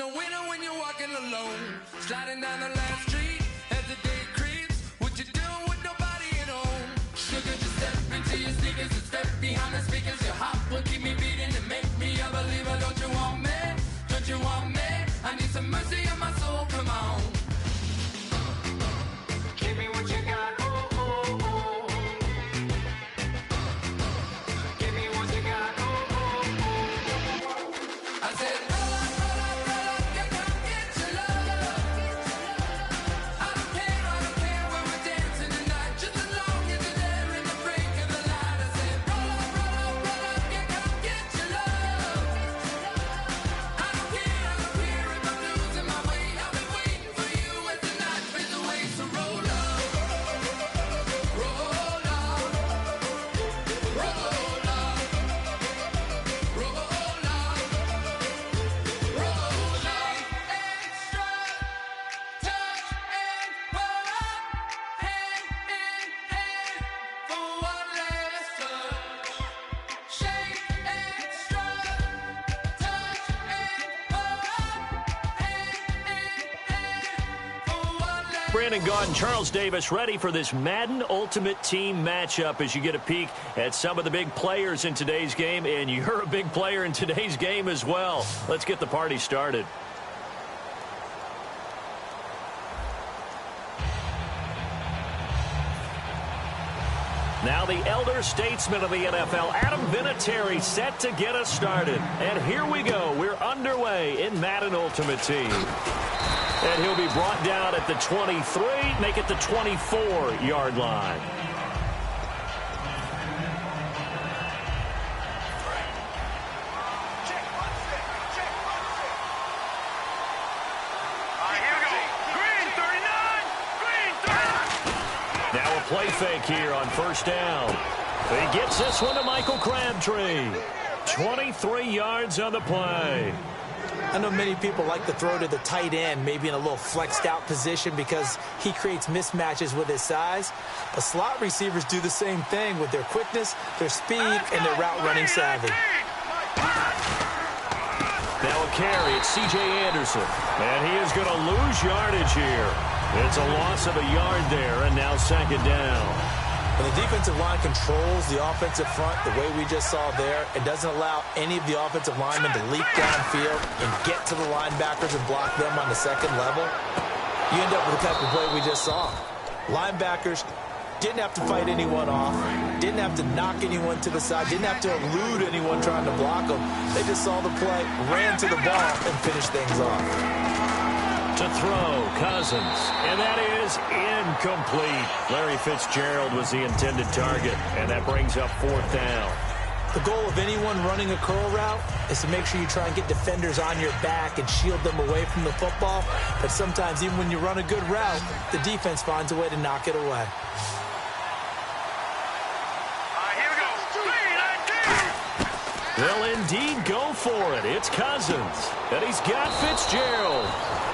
no winner when you're walking alone. Sliding down the last street as the day creeps. What you doing with nobody at home? Sugar, just step into your sneakers and step behind the speakers. Your heart will keep me beating and make me a believer. Don't you want me? Don't you want me? I need some mercy on my soul, come on. Give me what you got, oh, oh, oh. Give me what you got, oh, oh, oh. I said, roll up, yeah, come get your love. I don't care when we're dancing tonight. Just as long as you're there in the break of the light. I said, roll up, yeah, come get your love. I don't care if I'm losing my way. I'll be waiting for you as the night fades away. So roll up, roll up, roll up, roll up, roll up. Extra touch and pull up, hand in hand for one last touch. Shake extra touch and pull up, hand in hand for one last. Brandon Gaudin, Charles Davis ready for this Madden Ultimate Team matchup as you get a peek at some of the big players in today's game, and you're a big player in today's game as well. Let's get the party started. Now the elder statesman of the NFL, Adam Vinatieri, set to get us started. And here we go. We're underway in Madden Ultimate Team. And he'll be brought down at the 23, make it the 24-yard line. Now a play fake here on first down. He gets this one to Michael Crabtree. 23 yards on the play. I know many people like to throw to the tight end, maybe in a little flexed out position because he creates mismatches with his size. But slot receivers do the same thing with their quickness, their speed, and their route running savvy. Now a carry, it's C.J. Anderson. And he is going to lose yardage here. It's a loss of a yard there, and now second down. When the defensive line controls the offensive front the way we just saw there, it doesn't allow any of the offensive linemen to leap downfield and get to the linebackers and block them on the second level. You end up with the type of play we just saw. Linebackers didn't have to fight anyone off, didn't have to knock anyone to the side, didn't have to elude anyone trying to block them. They just saw the play, ran to the ball, and finished things off. To throw, Cousins, and that is incomplete. Larry Fitzgerald was the intended target, and that brings up fourth down. The goal of anyone running a curl route is to make sure you try and get defenders on your back and shield them away from the football. But sometimes, even when you run a good route, the defense finds a way to knock it away. They'll indeed go for it. It's Cousins, and he's got Fitzgerald.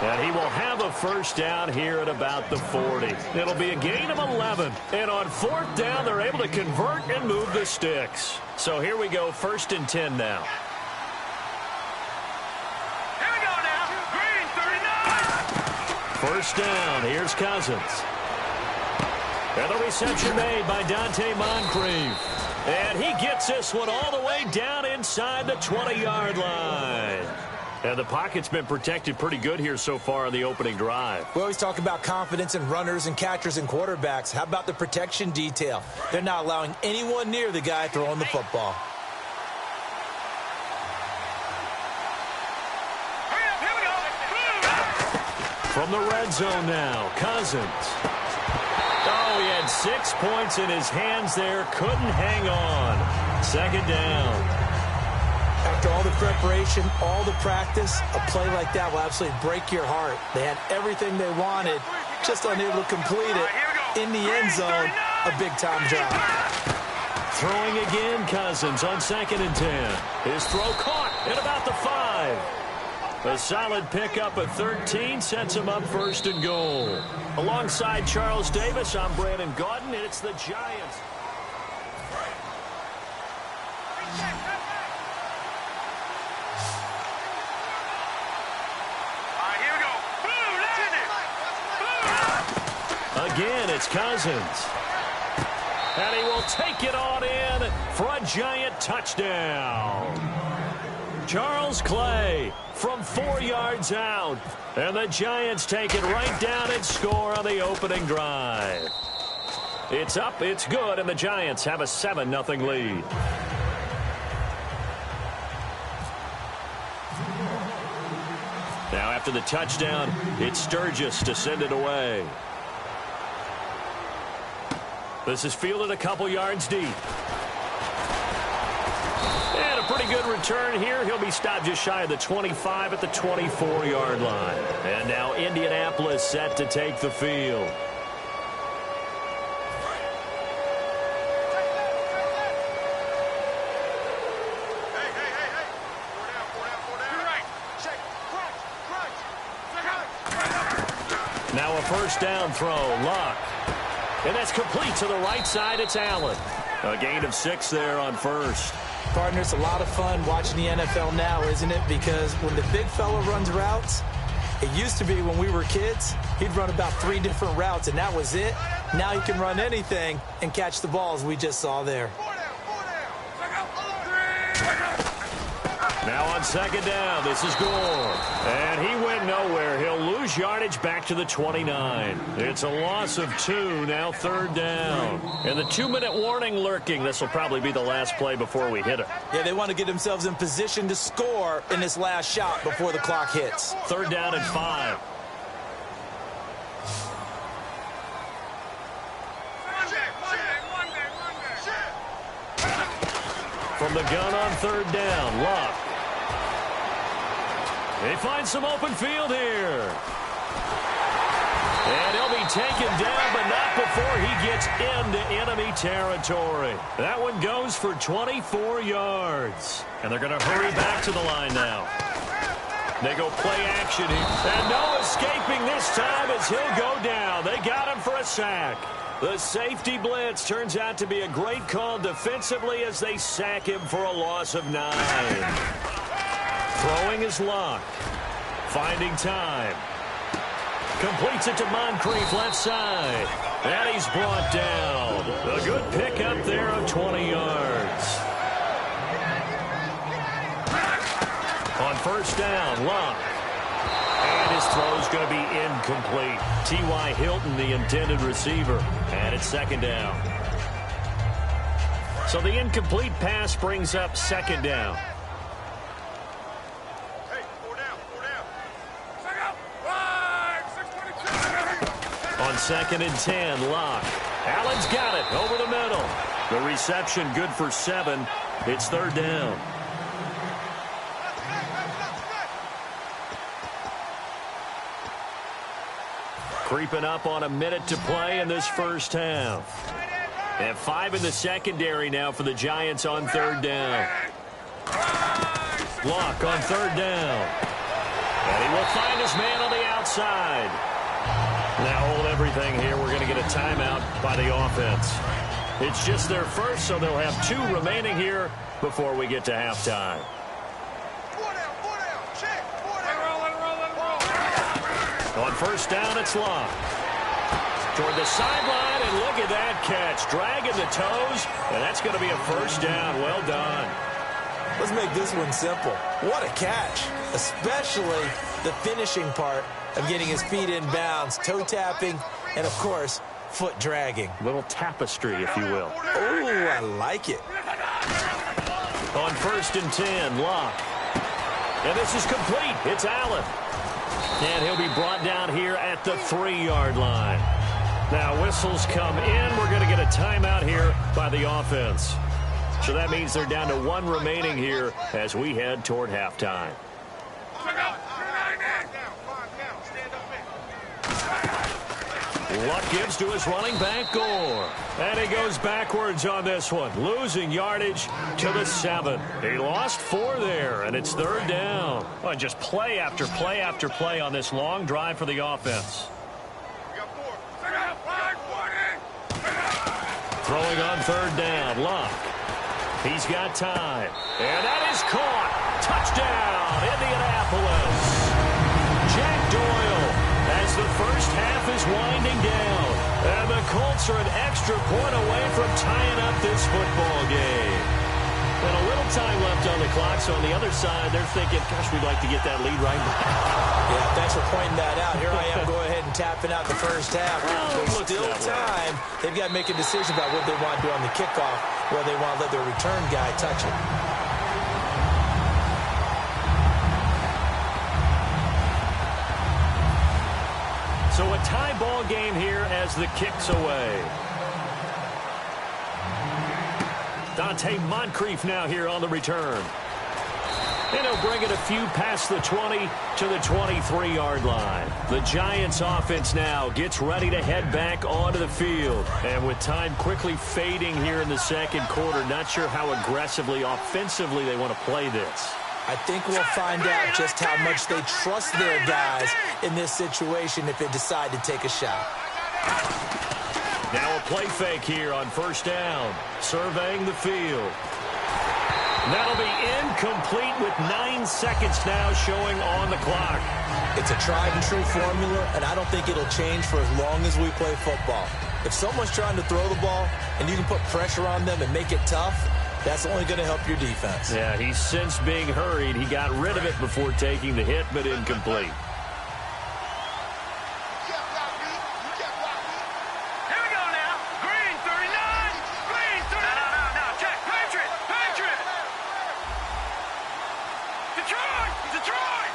And he will have a first down here at about the 40. It'll be a gain of 11. And on fourth down, they're able to convert and move the sticks. So here we go, 1st and 10 now. Here we go now. Green, 39. First down, here's Cousins. And the reception made by Dante Moncrief. And he gets this one all the way down inside the 20-yard line. And the pocket's been protected pretty good here so far on the opening drive. We always talk about confidence in runners and catchers and quarterbacks. How about the protection detail? They're not allowing anyone near the guy throwing the football. Hurry up, here we go. From the red zone now, Cousins. Oh, he had 6 points in his hands there. Couldn't hang on. Second down. After all the preparation, all the practice, a play like that will absolutely break your heart. They had everything they wanted, just unable to complete it. In the end zone, a big-time drop. Throwing again, Cousins on 2nd and 10. His throw caught at about the 5. A solid pickup of 13 sets him up 1st and goal. Alongside Charles Davis, I'm Brandon Gaudin, and it's the Giants. again. It's Cousins. And he will take it on in for a giant touchdown. Charles Clay from 4 yards out. And the Giants take it right down and score on the opening drive. It's up, it's good, and the Giants have a 7-0 lead. Now after the touchdown, it's Sturgis to send it away. This is fielded a couple yards deep. And a pretty good return here. He'll be stopped just shy of the 25 at the 24-yard line. And now Indianapolis set to take the field. Now a first down throw, Luck. And that's complete to the right side. It's Allen. A gain of 6 there on first. Partner, it's a lot of fun watching the NFL now, isn't it? Because when the big fella runs routes, it used to be when we were kids, he'd run about 3 different routes, and that was it. Now he can run anything and catch the balls we just saw there. Now on second down, this is Gore. And he went nowhere. He'll lose yardage back to the 29. It's a loss of 2, now third down. And the 2-minute warning lurking. This will probably be the last play before we hit it. Yeah, they want to get themselves in position to score in this last shot before the clock hits. Third down and 5. From the gun on third down, Luck. They find some open field here. And he'll be taken down, but not before he gets into enemy territory. That one goes for 24 yards. And they're going to hurry back to the line now. They go play action here. And no escaping this time as he'll go down. They got him for a sack. The safety blitz turns out to be a great call defensively as they sack him for a loss of 9. Throwing is Luck. Finding time. Completes it to Moncrief left side. And he's brought down. A good pickup there of 20 yards. On first down, Luck. And his throw is going to be incomplete. T.Y. Hilton, the intended receiver. And it's second down. So the incomplete pass brings up second down. On second and 10, Luck. Allen's got it over the middle. The reception good for 7. It's third down. Creeping up on a minute to play in this first half. And 5 in the secondary now for the Giants on third down. Luck on third down. And he will find his man on the outside. Now hold everything here. We're going to get a timeout by the offense. It's just their first, so they'll have 2 remaining here before we get to halftime. On first down, it's Luck. Toward the sideline, and look at that catch. Dragging the toes, and that's going to be a first down. Well done. Let's make this one simple. What a catch, especially the finishing part of getting his feet in bounds, toe tapping, and, of course, foot dragging. Little tapestry, if you will. Oh, I like it. On first and 10, Luck. And this is complete. It's Allen. And he'll be brought down here at the 3-yard line. Now whistles come in. We're going to get a timeout here by the offense. So that means they're down to 1 remaining here as we head toward halftime. Luck gives to his running back, Gore. And he goes backwards on this one, losing yardage to the 7. He lost 4 there, and it's third down. Well, just play after play after play on this long drive for the offense. Throwing on third down, Luck. He's got time. And that is caught. Touchdown, Indianapolis. Jack Doyle, as the first half is winding down. And the Colts are an extra point away from tying up this football game. And a little time left on the clock, so on the other side, they're thinking, gosh, we'd like to get that lead right back. Yeah, thanks for pointing that out. Here I am going ahead and tapping out the first half. There's still time. They've got to make a decision about what they want to do on the kickoff, whether they want to let their return guy touch it. So a tie ball game here as the kick's away. Dante Moncrief now here on the return. And he'll bring it a few past the 20 to the 23-yard line. The Giants offense now gets ready to head back onto the field. And with time quickly fading here in the second quarter, not sure how aggressively, offensively they want to play this. I think we'll find out just how much they trust their guys in this situation if they decide to take a shot. Now a play fake here on first down. Surveying the field. That'll be incomplete with 9 seconds now showing on the clock. It's a tried and true formula, and I don't think it'll change for as long as we play football. If someone's trying to throw the ball and you can put pressure on them and make it tough, that's only going to help your defense. Yeah, he's since being hurried. He got rid of it before taking the hit, but incomplete. Here we go now. Green 39. Green 39. No. Check. Patriot. Patriot. Detroit. Detroit.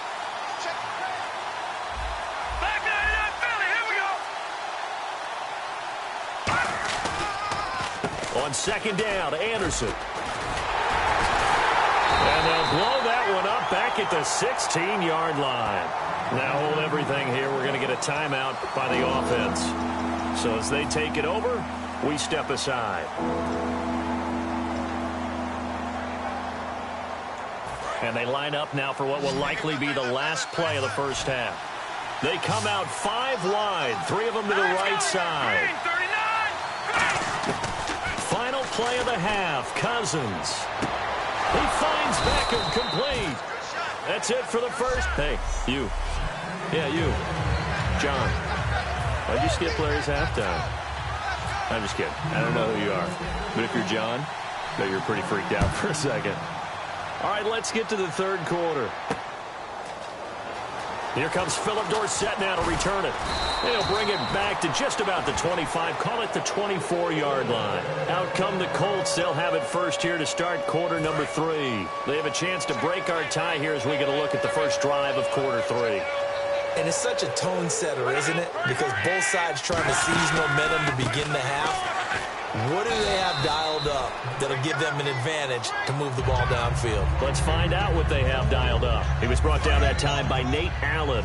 Back 99 Philly. Here we go. On second down, Anderson. And they'll blow that one up back at the 16-yard line. Now hold everything here. We're going to get a timeout by the offense. So as they take it over, we step aside. And they line up now for what will likely be the last play of the first half. They come out 5 wide, 3 of them to the right side. Final play of the half, Cousins. He finds Beckham complete. That's it for the first. Hey, you. Yeah, you. John. Why'd you skip Larry's halftime? I'm just kidding. I don't know who you are. But if you're John, I bet you're pretty freaked out for a second. All right, let's get to the third quarter. Here comes Philip Dorsett now to return it. They'll bring it back to just about the 25, call it the 24-yard line. Out come the Colts. They'll have it first here to start quarter number 3. They have a chance to break our tie here as we get a look at the first drive of quarter 3. And it's such a tone setter, isn't it? Because both sides trying to seize momentum to begin the half. What do they have dialed up that'll give them an advantage to move the ball downfield? Let's find out what they have dialed up. He was brought down that time by Nate Allen.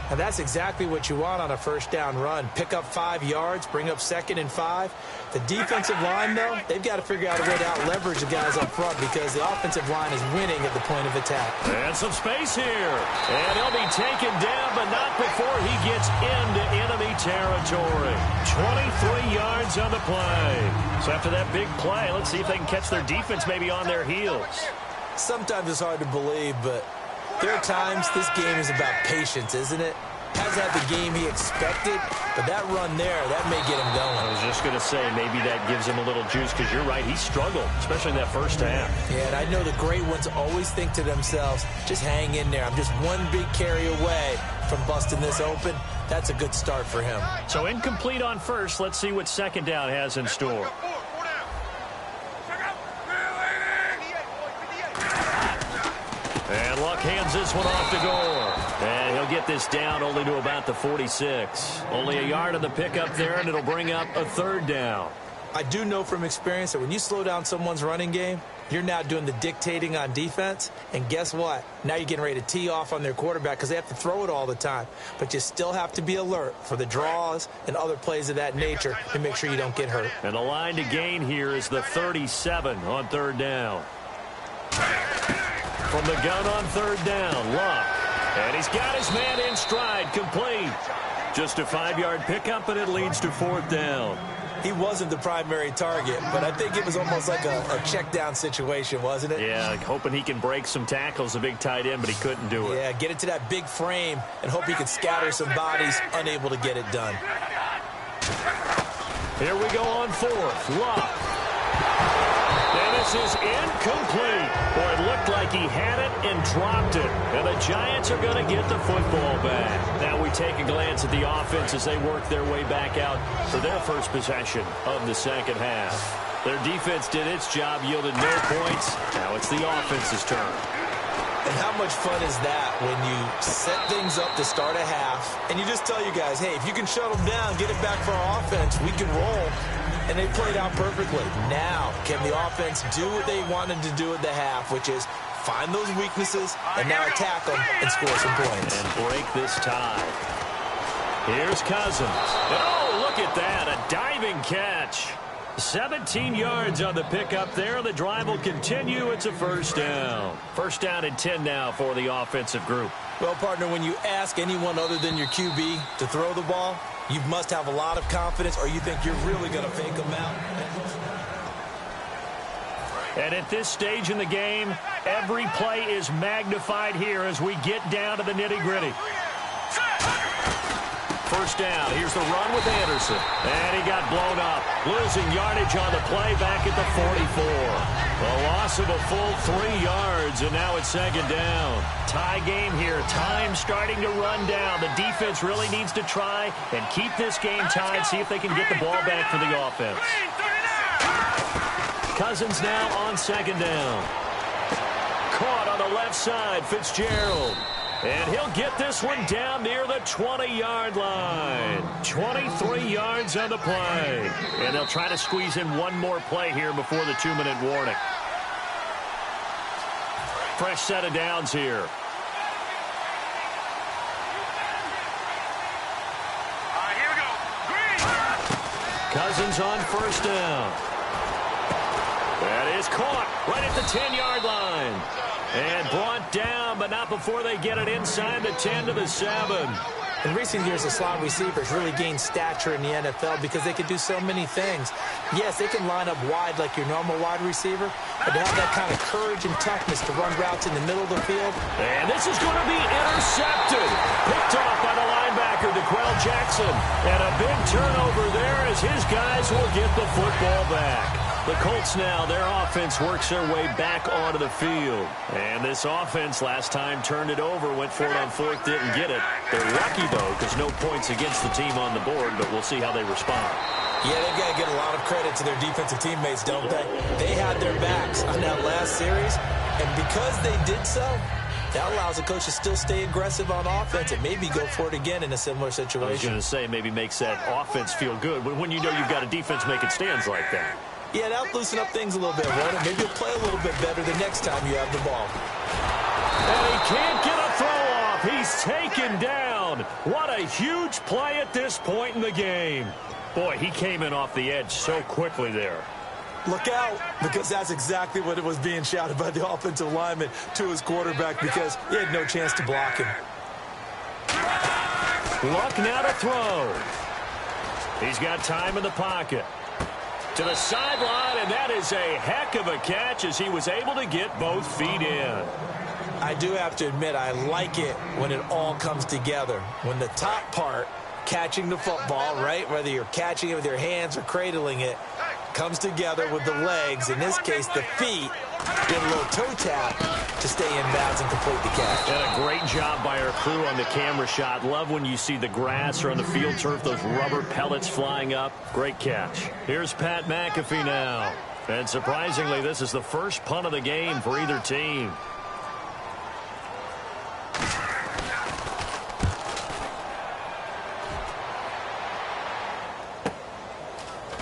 And that's exactly what you want on a first down run. Pick up 5 yards, bring up 2nd and 5. The defensive line, though, they've got to figure out a way to out-leverage the guys up front because the offensive line is winning at the point of attack. And some space here. And he'll be taken down, but not before he gets into enemy territory. 23 yards on the play. So after that big play, let's see if they can catch their defense maybe on their heels. Sometimes it's hard to believe, but there are times this game is about patience, isn't it? Hasn't had the game he expected, but that run there, that may get him going. I was just going to say, maybe that gives him a little juice, because you're right, he struggled, especially in that first half. Yeah, and I know the great ones always think to themselves, just hang in there. I'm just one big carry away from busting this open. That's a good start for him. So incomplete on first. Let's see what second down has in store. And Luck hands this one off to Gore. And he'll get this down only to about the 46. Only a yard on the pickup there, and it'll bring up a third down. I do know from experience that when you slow down someone's running game, you're now doing the dictating on defense. And guess what? Now you're getting ready to tee off on their quarterback because they have to throw it all the time. But you still have to be alert for the draws and other plays of that nature to make sure you don't get hurt. And the line to gain here is the 37 on third down. From the gun on third down, Luck. And he's got his man in stride, complete. Just a 5-yard pickup, and it leads to fourth down. He wasn't the primary target, but I think it was almost like a check down situation, wasn't it? Yeah, hoping he can break some tackles, a big tight end, but he couldn't do it. Yeah, get it to that big frame and hope he can scatter some bodies, unable to get it done. Here we go on fourth. Luck. And this is incomplete. Boy, it looked like he had it and dropped it. And the Giants are going to get the football back. Now we take a glance at the offense as they work their way back out for their first possession of the second half. Their defense did its job, yielded no points. Now it's the offense's turn. And how much fun is that when you set things up to start a half and you just tell you guys, hey, if you can shut them down, get it back for our offense, we can roll. And they played out perfectly. Now, can the offense do what they wanted to do at the half, which is find those weaknesses and now attack them and score some points. And break this tie. Here's Cousins. And oh, look at that, a diving catch. 17 yards on the pickup there. The drive will continue. It's a first down. First down and 10 now for the offensive group. Well, partner, when you ask anyone other than your QB to throw the ball, you must have a lot of confidence or you think you're really going to fake them out. And at this stage in the game, every play is magnified here as we get down to the nitty-gritty. First down. Here's the run with Anderson. And he got blown up. Losing yardage on the play back at the 44. A loss of a full 3 yards, and now it's second down. Tie game here. Time starting to run down. The defense really needs to try and keep this game tied, see if they can get the ball back for the offense. Cousins now on second down. Caught on the left side, Fitzgerald. And he'll get this one down near the 20-yard line. 23 yards on the play. And they'll try to squeeze in one more play here before the 2-minute warning. Fresh set of downs here. Here we go. Green. Cousins on first down. That is caught right at the 10-yard line. And brought down, but not before they get it inside the 10 to the 7. In recent years, the slot receivers really gained stature in the NFL because they could do so many things. Yes, they can line up wide like your normal wide receiver, but to have that kind of courage and toughness to run routes in the middle of the field. And this is going to be intercepted. Picked off by the linebacker, DeQuell Jackson. And a big turnover there as his guys will get the football back. The Colts now, their offense works their way back onto the field. And this offense last time turned it over, went for it on fourth, didn't get it. They're lucky, though, because no points against the team on the board, but we'll see how they respond. Yeah, they've got to get a lot of credit to their defensive teammates, don't they? They had their backs on that last series, and because they did so, that allows the coach to still stay aggressive on offense and maybe go for it again in a similar situation. I was going to say maybe makes that offense feel good, but when you know you've got a defense making stands like that. Yeah, that'll loosen up things a little bit, won't it? Maybe you'll play a little bit better the next time you have the ball. And he can't get a throw off. He's taken down. What a huge play at this point in the game. Boy, he came in off the edge so quickly there. Look out, because that's exactly what it was being shouted by the offensive lineman to his quarterback because he had no chance to block him. Luck now to throw. He's got time in the pocket. To the sideline, and that is a heck of a catch as he was able to get both feet in. I do have to admit, I like it when it all comes together. When the top part, catching the football, right, whether you're catching it with your hands or cradling it, comes together with the legs, in this case the feet, get a little toe tap to stay in bounds and complete the catch. And a great job by our crew on the camera shot. Love when you see the grass or on the field turf, those rubber pellets flying up. Great catch. Here's Pat McAfee now. And surprisingly, this is the first punt of the game for either team.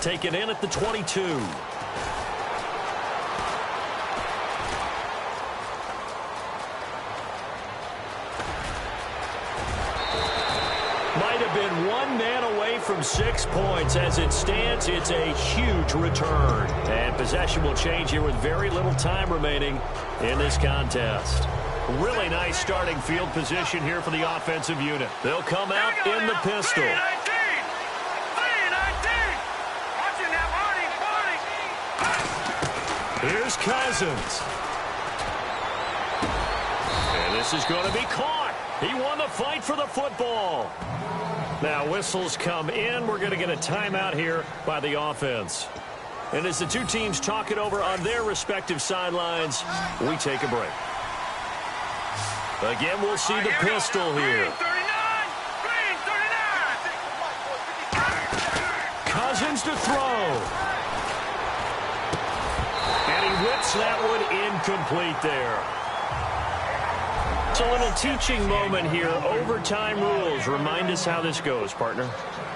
Taken in at the 22. Might have been one man away from 6 points. As it stands, it's a huge return. And possession will change here with very little time remaining in this contest. Really nice starting field position here for the offensive unit. They'll come out in the pistol. Here's Cousins. And this is going to be caught. He won the fight for the football. Now whistles come in. We're going to get a timeout here by the offense. And as the two teams talk it over on their respective sidelines, we take a break. Again, we'll see the pistol here. Cousins to throw. And he whips that one incomplete there. It's a little teaching moment here. Overtime rules. Remind us how this goes, partner.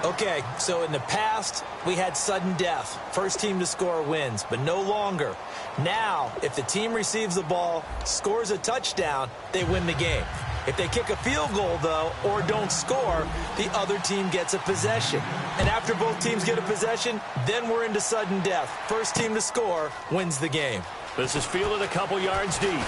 Okay, so in the past, we had sudden death. First team to score wins, but no longer. Now, if the team receives the ball, scores a touchdown, they win the game. If they kick a field goal, though, or don't score, the other team gets a possession. And after both teams get a possession, then we're into sudden death. First team to score wins the game. This is fielded a couple yards deep.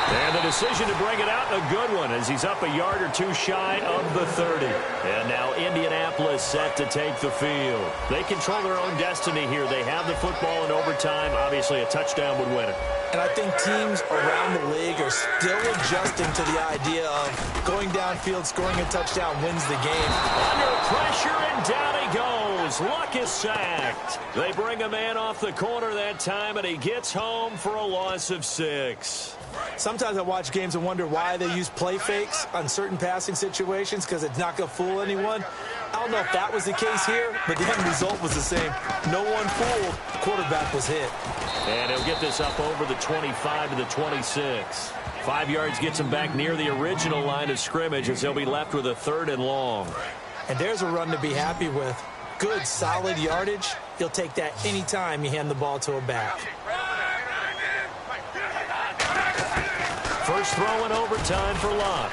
And the decision to bring it out, a good one, as he's up a yard or two shy of the 30. And now Indianapolis set to take the field. They control their own destiny here. They have the football in overtime. Obviously, a touchdown would win it. And I think teams around the league are still adjusting to the idea of going downfield, scoring a touchdown wins the game. Under pressure, and down he goes. Luck is sacked. They bring a man off the corner that time, and he gets home for a loss of 6. Sometimes I watch games and wonder why they use play fakes on certain passing situations, because it's not going to fool anyone. I don't know if that was the case here, but the end result was the same. No one fooled. Quarterback was hit. And he'll get this up over the 25 to the 26. 5 yards gets him back near the original line of scrimmage as he'll be left with a 3rd and long. And there's a run to be happy with. Good, solid yardage. He'll take that any time you hand the ball to a back. First throw in overtime for Locke.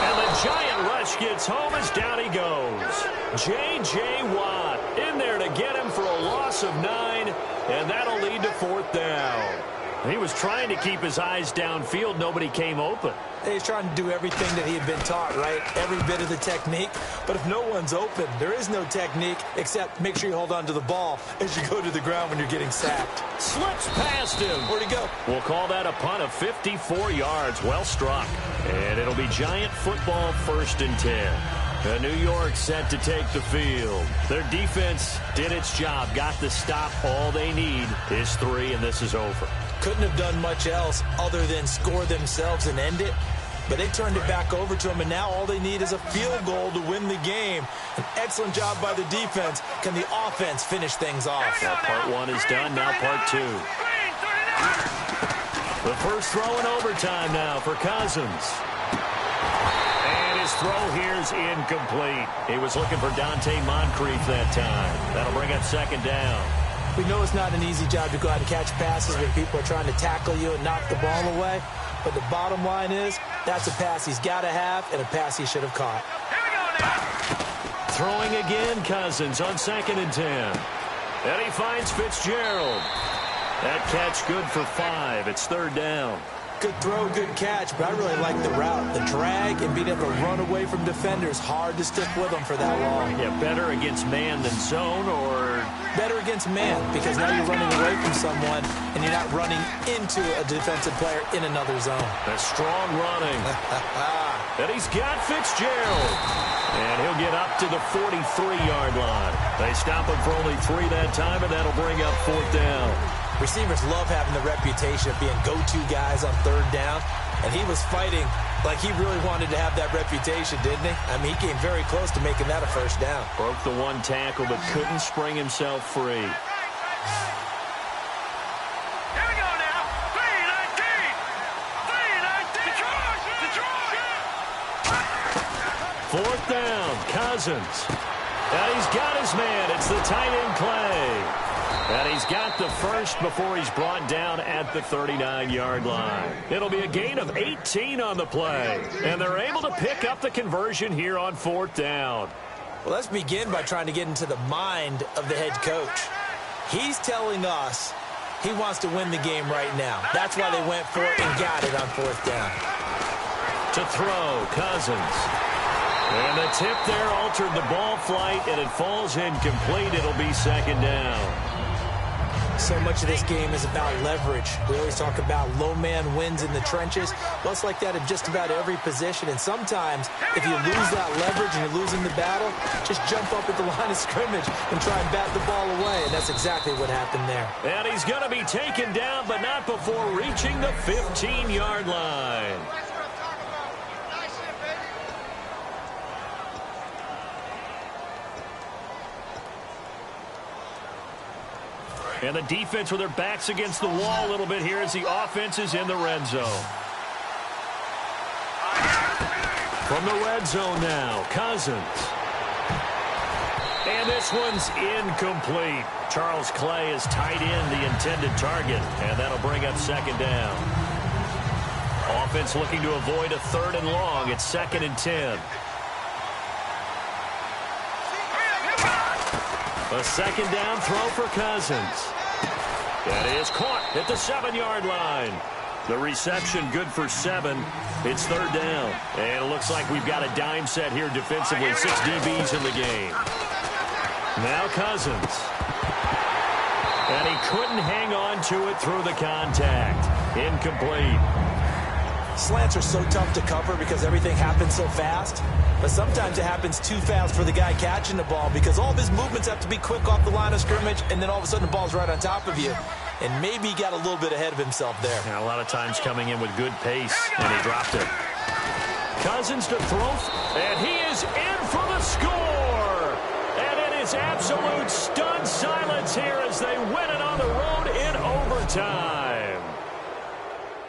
And the giant rush gets home as down he goes. J.J. Watt in there to get him for a loss of 9, and that'll lead to 4th down. He was trying to keep his eyes downfield. Nobody came open. He's trying to do everything that he had been taught, right? Every bit of the technique. But if no one's open, there is no technique except make sure you hold on to the ball as you go to the ground when you're getting sacked. Slips past him. Where'd he go? We'll call that a punt of 54 yards. Well struck. And it'll be Giant football, 1st and 10. New York set to take the field. Their defense did its job, got the stop. All they need is 3, and this is over. Couldn't have done much else other than score themselves and end it. But they turned it back over to them, and now all they need is a field goal to win the game. An excellent job by the defense. Can the offense finish things off? Well, part 1 is done, now part 2. The first throw in overtime now for Cousins. And his throw here's incomplete. He was looking for Dante Moncrief that time. That'll bring up 2nd down. We know it's not an easy job to go out and catch passes when people are trying to tackle you and knock the ball away. But the bottom line is, that's a pass he's got to have and a pass he should have caught. Throwing again, Cousins on 2nd and 10. And he finds Fitzgerald. That catch good for 5. It's 3rd down. Good throw, good catch, but I really like the route. The drag and being able to run away from defenders. Hard to stick with them for that long. Yeah, better against man than zone, or better against man, because now you're running away from someone and you're not running into a defensive player in another zone. a strong running. And he's got Fitzgerald. And he'll get up to the 43-yard line. They stop him for only 3 that time, and that'll bring up 4th down. Receivers love having the reputation of being go-to guys on 3rd down, and he was fighting like he really wanted to have that reputation, didn't he? I mean, he came very close to making that a 1st down. Broke the 1 tackle, but couldn't spring himself free. Here we go now. 3-19. 3-19. 4th down, Cousins. And he's got his man. It's the tight end Clay. And he's got the first before he's brought down at the 39-yard line. It'll be a gain of 18 on the play. And they're able to pick up the conversion here on 4th down. Well, let's begin by trying to get into the mind of the head coach. He's telling us he wants to win the game right now. That's why they went for it and got it on 4th down. To throw, Cousins. And the tip there altered the ball flight, and it falls incomplete. It'll be 2nd down. So much of this game is about leverage. We always talk about low man wins in the trenches. Well, it's like that in just about every position. And sometimes, if you lose that leverage and you're losing the battle, just jump up at the line of scrimmage and try and bat the ball away. And that's exactly what happened there. And he's going to be taken down, but not before reaching the 15-yard line. And the defense with their backs against the wall a little bit here as the offense is in the red zone. From the red zone now, Cousins. And this one's incomplete. Charles Clay has tied in the intended target, and that'll bring up second down. Offense looking to avoid a 3rd and long. It's 2nd and 10. A second down throw for Cousins. That is caught at the 7-yard line. The reception good for 7. It's 3rd down. And it looks like we've got a dime set here defensively. 6 DBs in the game. Now Cousins. And he couldn't hang on to it through the contact. Incomplete. Slants are so tough to cover because everything happens so fast. But sometimes it happens too fast for the guy catching the ball because all of his movements have to be quick off the line of scrimmage, and then all of a sudden the ball's right on top of you. And maybe he got a little bit ahead of himself there. Yeah, a lot of times coming in with good pace, and he dropped it. Cousins to throw, and he is in for the score. And it is absolute stunned silence here as they win it on the road in overtime.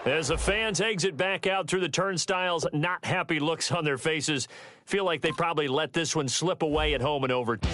As the fans exit back out through the turnstiles, not happy looks on their faces. Feel like they probably let this one slip away at home in overtime.